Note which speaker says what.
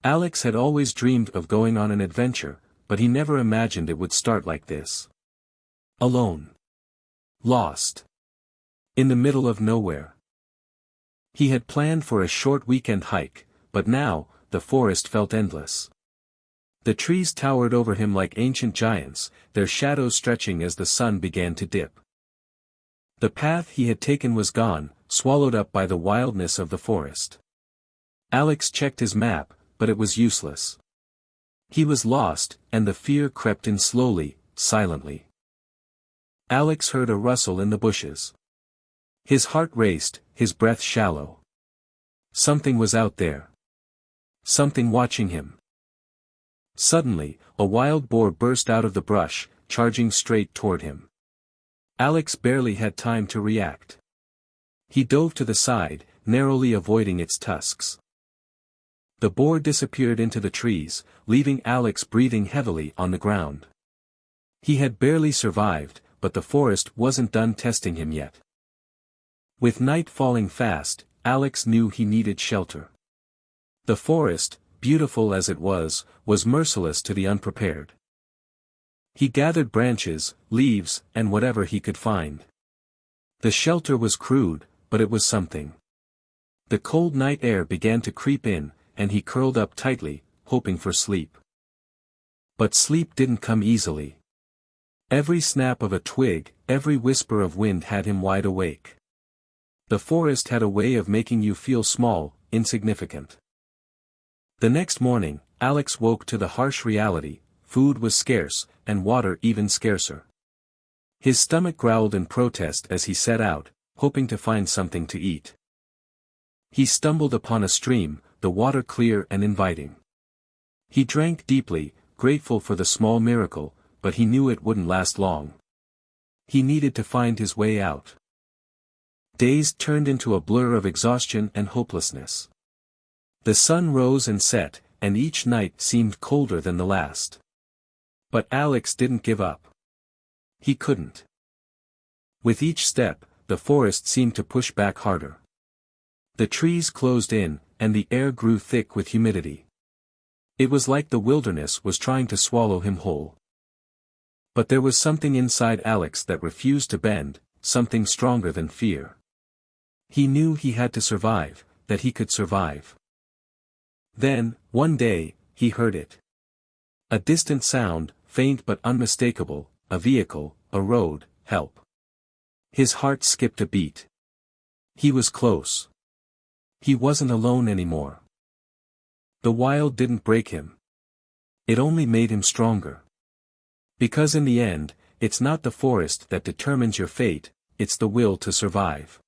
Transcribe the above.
Speaker 1: Alex had always dreamed of going on an adventure, but he never imagined it would start like this. Alone. Lost. In the middle of nowhere. He had planned for a short weekend hike, but now, the forest felt endless. The trees towered over him like ancient giants, their shadows stretching as the sun began to dip. The path he had taken was gone, swallowed up by the wildness of the forest. Alex checked his map, but it was useless. He was lost, and the fear crept in slowly, silently. Alex heard a rustle in the bushes. His heart raced, his breath shallow. Something was out there. Something watching him. Suddenly, a wild boar burst out of the brush, charging straight toward him. Alex barely had time to react. He dove to the side, narrowly avoiding its tusks. The boar disappeared into the trees, leaving Alex breathing heavily on the ground. He had barely survived, but the forest wasn't done testing him yet. With night falling fast, Alex knew he needed shelter. The forest, beautiful as it was merciless to the unprepared. He gathered branches, leaves, and whatever he could find. The shelter was crude, but it was something. The cold night air began to creep in, and he curled up tightly, hoping for sleep. But sleep didn't come easily. Every snap of a twig, every whisper of wind had him wide awake. The forest had a way of making you feel small, insignificant. The next morning, Alex woke to the harsh reality: food was scarce, and water even scarcer. His stomach growled in protest as he set out, hoping to find something to eat. He stumbled upon a stream, the water clear and inviting. He drank deeply, grateful for the small miracle, but he knew it wouldn't last long. He needed to find his way out. Days turned into a blur of exhaustion and hopelessness. The sun rose and set, and each night seemed colder than the last. But Alex didn't give up. He couldn't. With each step, the forest seemed to push back harder. The trees closed in, and the air grew thick with humidity. It was like the wilderness was trying to swallow him whole. But there was something inside Alex that refused to bend, something stronger than fear. He knew he had to survive, that he could survive. Then, one day, he heard it. A distant sound, faint but unmistakable, a vehicle, a road, help. His heart skipped a beat. He was close. He wasn't alone anymore. The wild didn't break him. It only made him stronger. Because in the end, it's not the forest that determines your fate, it's the will to survive.